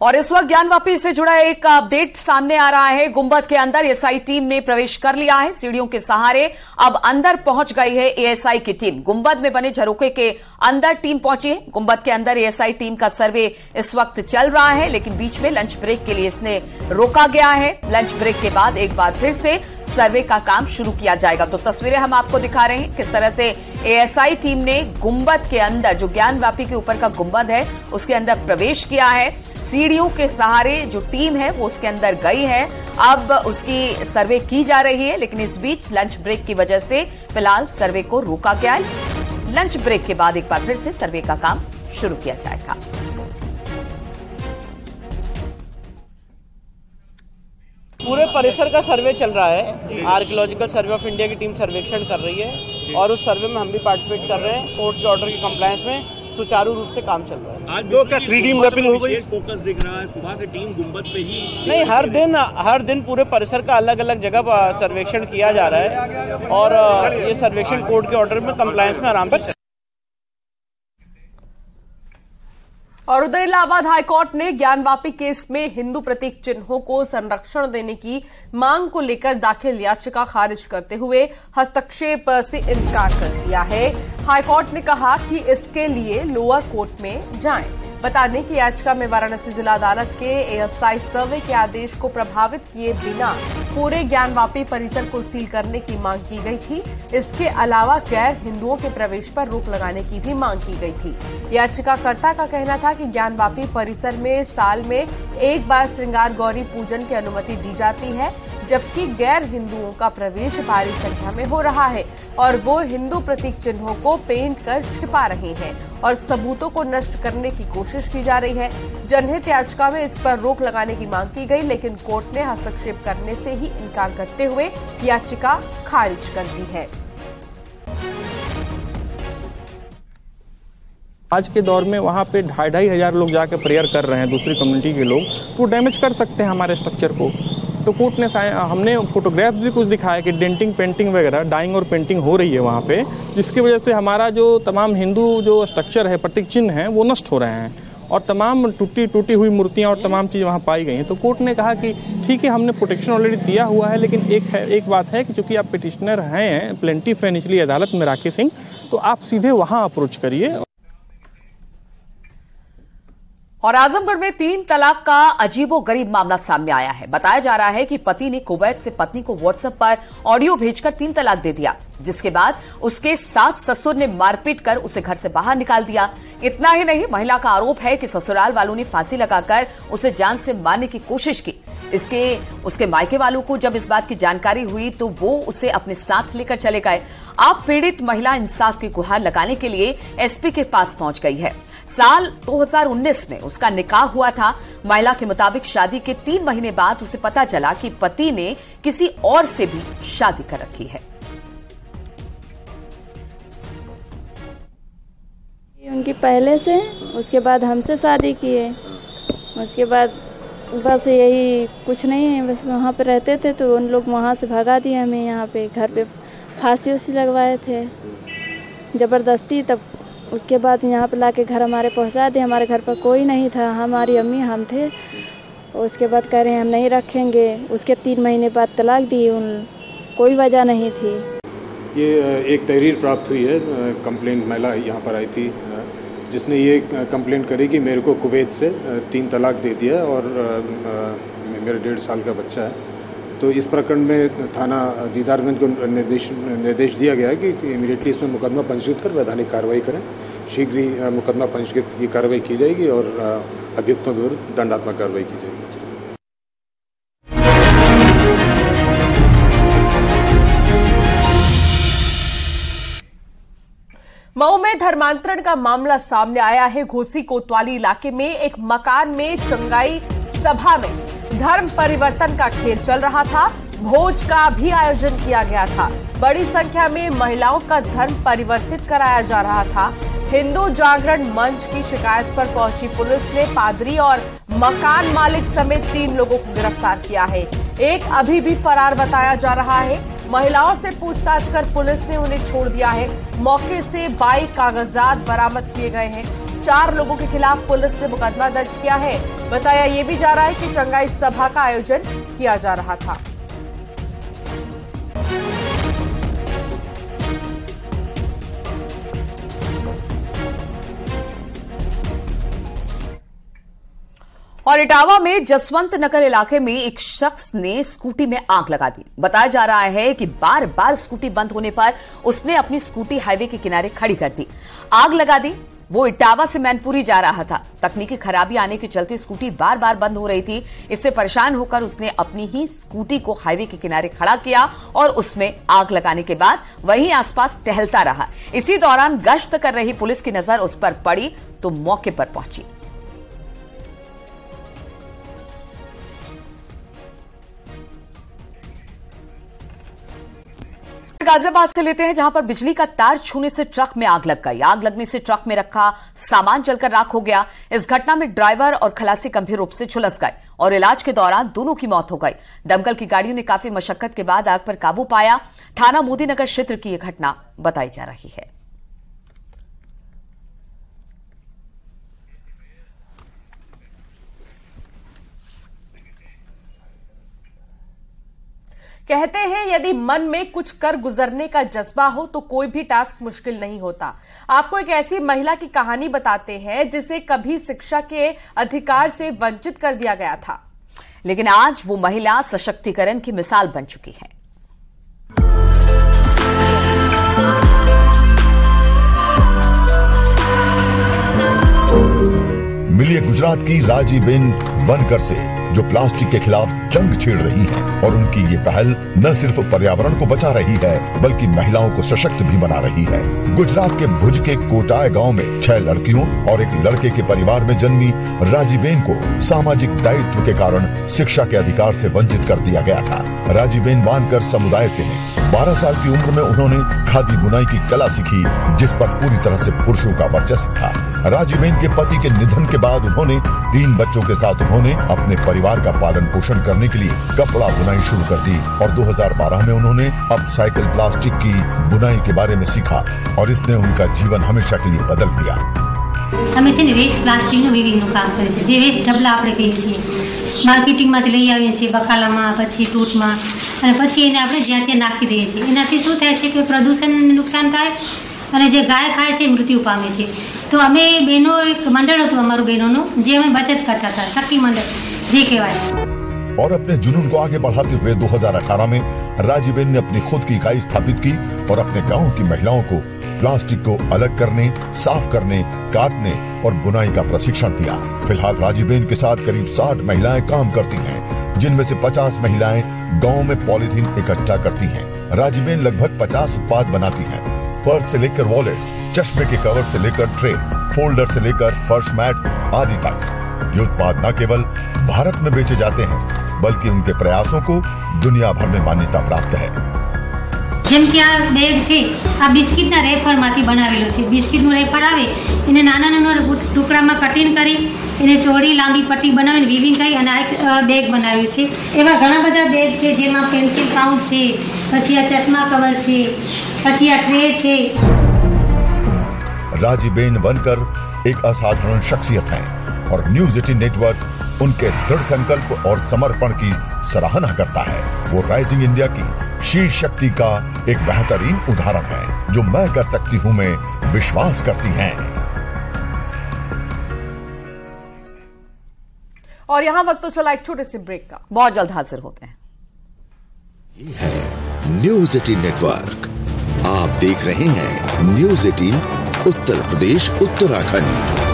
और इस वक्त ज्ञानवापी से जुड़ा एक अपडेट सामने आ रहा है। गुंबद के अंदर एएसआई टीम ने प्रवेश कर लिया है। सीढ़ियों के सहारे अब अंदर पहुंच गई है एएसआई की टीम। गुंबद में बने झरोखे के अंदर टीम पहुंची है। गुंबद के अंदर एएसआई टीम का सर्वे इस वक्त चल रहा है, लेकिन बीच में लंच ब्रेक के लिए इसने रोका गया है। लंच ब्रेक के बाद एक बार फिर से सर्वे का काम शुरू किया जाएगा। तो तस्वीरें हम आपको दिखा रहे हैं किस तरह से एएसआई टीम ने गुंबद के अंदर, जो ज्ञानवापी के ऊपर का गुंबद है, उसके अंदर प्रवेश किया है। सीढ़ियों के सहारे जो टीम है वो उसके अंदर गई है। अब उसकी सर्वे की जा रही है, लेकिन इस बीच लंच ब्रेक की वजह से फिलहाल सर्वे को रोका गया है। लंच ब्रेक के बाद एक बार फिर से सर्वे का काम शुरू किया जाएगा। पूरे परिसर का सर्वे चल रहा है। आर्कियोलॉजिकल सर्वे ऑफ इंडिया की टीम सर्वेक्षण कर रही है और उस सर्वे में हम भी पार्टिसिपेट कर रहे हैं। कोर्ट के ऑर्डर की कंप्लायंस में सुचारू रूप से काम चल रहा है। आज जो क्या 3D मैपिंग हो गई, फोकस दिख रहा है सुबह से टीम गुंबद पे ही नहीं, हर दिन पूरे परिसर का अलग अलग जगह सर्वेक्षण किया जा रहा है और ये सर्वेक्षण कोर्ट के ऑर्डर में कंप्लायंस में आराम से। और उधर इलाहाबाद हाईकोर्ट ने ज्ञानवापी केस में हिंदू प्रतीक चिन्हों को संरक्षण देने की मांग को लेकर दाखिल याचिका खारिज करते हुए हस्तक्षेप से इनकार कर दिया है। हाईकोर्ट ने कहा कि इसके लिए लोअर कोर्ट में जाएं। बता दें कि याचिका में वाराणसी जिला अदालत के एएसआई सर्वे के आदेश को प्रभावित किए बिना पूरे ज्ञानवापी परिसर को सील करने की मांग की गई थी। इसके अलावा गैर हिंदुओं के प्रवेश पर रोक लगाने की भी मांग की गई थी। याचिकाकर्ता का कहना था कि ज्ञानवापी परिसर में साल में एक बार श्रृंगार गौरी पूजन की अनुमति दी जाती है, जबकि गैर हिंदुओं का प्रवेश भारी संख्या में हो रहा है और वो हिंदू प्रतीक चिन्हों को पेंट कर छिपा रहे हैं और सबूतों को नष्ट करने की कोशिश की जा रही है। जनहित याचिका में इस पर रोक लगाने की मांग की गई, लेकिन कोर्ट ने हस्तक्षेप करने से ही इनकार करते हुए याचिका खारिज कर दी है। आज के दौर में वहाँ पे 2,500 लोग जाके प्रेयर कर रहे हैं, दूसरी कम्युनिटी के लोग, तो डैमेज कर सकते हैं हमारे स्ट्रक्चर को। तो कोर्ट ने हमने फोटोग्राफ भी कुछ दिखाया कि डेंटिंग, पेंटिंग वगैरह, डाइंग और पेंटिंग हो रही है वहाँ पे, जिसकी वजह से हमारा जो तमाम हिंदू जो स्ट्रक्चर है, प्रतीक चिन्ह हैं, वो नष्ट हो रहे हैं और तमाम टूटी हुई मूर्तियाँ और तमाम चीज़ वहाँ पाई गई हैं। तो कोर्ट ने कहा कि ठीक है, हमने प्रोटेक्शन ऑलरेडी दिया हुआ है, लेकिन एक बात है कि चूंकि आप पिटिशनर हैं, प्लेंटिफ है निचली अदालत में राकेश सिंह, तो आप सीधे वहाँ अप्रोच करिए। और आजमगढ़ में 3 तलाक का अजीबोगरीब मामला सामने आया है। बताया जा रहा है कि पति ने कुवैत से पत्नी को व्हाट्सएप पर ऑडियो भेजकर 3 तलाक दे दिया, जिसके बाद उसके सास ससुर ने मारपीट कर उसे घर से बाहर निकाल दिया। इतना ही नहीं, महिला का आरोप है कि ससुराल वालों ने फांसी लगाकर उसे जान से मारने की कोशिश की। उसके मायके वालों को जब इस बात की जानकारी हुई तो वो उसे अपने साथ लेकर चले गए। अब पीड़ित महिला इंसाफ की गुहार लगाने के लिए एसपी के पास पहुंच गई है। साल 2019 में उसका निकाह हुआ था। महिला के मुताबिक शादी के 3 महीने बाद उसे पता चला कि पति ने किसी और से भी शादी कर रखी है। उनकी पहले से, उसके बाद हमसे शादी किए, उसके बाद बस यही कुछ नहीं है, बस वहाँ पे रहते थे तो उन लोग वहाँ से भगा दिए हमें। यहाँ पे घर पे फांसी उसी लगवाए थे ज़बरदस्ती। तब उसके बाद यहाँ पे लाके घर हमारे पहुँचा दिए। हमारे घर पर कोई नहीं था, हमारी अम्मी हम थे। उसके बाद कह रहे हैं हम नहीं रखेंगे। उसके 3 महीने बाद तलाक दी, कोई वजह नहीं थी। ये एक तहरीर प्राप्त हुई है, कंप्लेंट महिला यहाँ पर आई थी जिसने ये कंप्लेंट करी कि मेरे को कुवैत से 3 तलाक दे दिया और मेरा 1.5 साल का बच्चा है। तो इस प्रकरण में थाना दीदारगंज को निर्देश दिया गया है कि इमीडिएटली इसमें मुकदमा पंजीकृत कर वैधानिक कार्रवाई करें। शीघ्र ही मुकदमा पंजीकृत की कार्रवाई की जाएगी और अभियुक्तों के विरुद्ध दंडात्मक कार्रवाई की जाएगी। मऊ में धर्मांतरण का मामला सामने आया है। घोसी कोतवाली इलाके में एक मकान में चंगाई सभा में धर्म परिवर्तन का खेल चल रहा था। भोज का भी आयोजन किया गया था। बड़ी संख्या में महिलाओं का धर्म परिवर्तित कराया जा रहा था। हिंदू जागरण मंच की शिकायत पर पहुंची पुलिस ने पादरी और मकान मालिक समेत 3 लोगों को गिरफ्तार किया है। एक अभी भी फरार बताया जा रहा है। महिलाओं से पूछताछ कर पुलिस ने उन्हें छोड़ दिया है। मौके से 22 कागजात बरामद किए गए हैं। 4 लोगों के खिलाफ पुलिस ने मुकदमा दर्ज किया है। बताया ये भी जा रहा है कि चंगाई सभा का आयोजन किया जा रहा था। और इटावा में जसवंत नगर इलाके में एक शख्स ने स्कूटी में आग लगा दी। बताया जा रहा है कि बार बार स्कूटी बंद होने पर उसने अपनी स्कूटी हाईवे के किनारे खड़ी कर दी, आग लगा दी। वो इटावा से मैनपुरी जा रहा था। तकनीकी खराबी आने के चलते स्कूटी बार बार बंद हो रही थी। इससे परेशान होकर उसने अपनी ही स्कूटी को हाईवे के किनारे खड़ा किया और उसमें आग लगाने के बाद वहीं आसपास टहलता रहा। इसी दौरान गश्त कर रही पुलिस की नजर उस पर पड़ी तो मौके पर पहुंची। गाजियाबाद से लेते हैं, जहां पर बिजली का तार छूने से ट्रक में आग लग गई। आग लगने से ट्रक में रखा सामान जलकर राख हो गया। इस घटना में ड्राइवर और खलासी गंभीर रूप से झुलस गए और इलाज के दौरान दोनों की मौत हो गई। दमकल की गाड़ियों ने काफी मशक्कत के बाद आग पर काबू पाया। थाना मोदीनगर क्षेत्र की यह घटना बताई जा रही है। कहते हैं यदि मन में कुछ कर गुजरने का जज्बा हो तो कोई भी टास्क मुश्किल नहीं होता। आपको एक ऐसी महिला की कहानी बताते हैं जिसे कभी शिक्षा के अधिकार से वंचित कर दिया गया था, लेकिन आज वो महिला सशक्तिकरण की मिसाल बन चुकी है। मिलिए गुजरात की राजीबेन वनकर से, जो प्लास्टिक के खिलाफ जंग छेड़ रही हैं और उनकी ये पहल न सिर्फ पर्यावरण को बचा रही है बल्कि महिलाओं को सशक्त भी बना रही है। गुजरात के भुज के कोटाय गांव में 6 लड़कियों और एक लड़के के परिवार में जन्मी राजीबेन को सामाजिक दायित्व के कारण शिक्षा के अधिकार से वंचित कर दिया गया था। राजीबेन वानकर समुदाय से हैं। 12 साल की उम्र में उन्होंने खादी बुनाई की कला सीखी, जिस पर पूरी तरह से पुरुषों का वर्चस्व था। राजीबेन के पति के निधन के बाद उन्होंने 3 बच्चों के साथ उन्होंने अपने परिवार का पालन पोषण करने के लिए कपड़ा बुनाई शुरू कर दी और 2012 में उन्होंने अपसाइकल प्लास्टिक की बुनाई के बारे में सीखा और इसने उनका जीवन हमेशा के लिए बदल दिया। અમે છે ને વેસ્ટ પ્લાસ્ટિકનું વિવિંગનું કામ કરે છે, જે વેસ્ટ ઢબલા આપણે કહીએ છીએ, માર્કેટિંગમાંથી લઈ આવીએ છીએ બકાલામાં, પછી ટૂટમાં, અને પછી એને આપણે જ્યાં ત્યાં નાખી દઈએ છીએ। એનાથી શું થાય છે કે પ્રદૂષણને નુકસાન થાય અને જે ગાય ખાય છે મૃત્યુ પામે છે। તો અમે બહેનો એક મંડળ હતું અમારું બહેનોનું, જે અમે બચત કરતા હતા, શક્તિ મંડળ જે કહેવાય। और अपने जुनून को आगे बढ़ाते हुए 2018 में राजीबेन ने अपनी खुद की इकाई स्थापित की और अपने गांव की महिलाओं को प्लास्टिक को अलग करने, साफ करने, काटने और बुनाई का प्रशिक्षण दिया। फिलहाल राजीबेन के साथ करीब 60 महिलाएं काम करती हैं, जिनमें से 50 महिलाएं गांव में पॉलीथीन इकट्ठा करती हैं। राजीबेन लगभग 50 उत्पाद बनाती हैं, पर्स से लेकर वॉलेट्स, चश्मे के कवर से लेकर ट्रे, फोल्डर से लेकर फर्श मैट आदि तक। ये उत्पाद न केवल भारत में बेचे जाते हैं बल्कि उनके प्रयासों को दुनिया भर में मान्यता प्राप्त है। જેમ કે આ બેગ છે, આ બિસ્કિટના રેફરમાંથી બનાવેલો છે। બિસ્કિટનું રેફર આવે એને નાના નાના ટુકડામાં કટિંગ કરી એને ચોડી લાંબી પટ્ટી બનાવીને વીવિંગ કરી અને આ બેગ બનાવ્યું છે। એવા ઘણા બધા બેગ છે, જેમાં પેન્સિલ પાઉચ છે, પછી આ ચશ્મા કવર છે, પછી આ ટ્રે છે। राजीबेन वनकर एक असाधारण शख्सियत हैं और न्यूज 18 नेटवर्क उनके दृढ़ संकल्प और समर्पण की सराहना करता है। वो राइजिंग इंडिया की शीर्ष शक्ति का एक बेहतरीन उदाहरण है, जो मैं कर सकती हूं में विश्वास करती हैं। और यहाँ वक्त तो चला एक छोटे से ब्रेक का। बहुत जल्द हाजिर होते हैं। ये है न्यूज 18 नेटवर्क। आप देख रहे हैं न्यूज 18 उत्तर प्रदेश उत्तराखंड।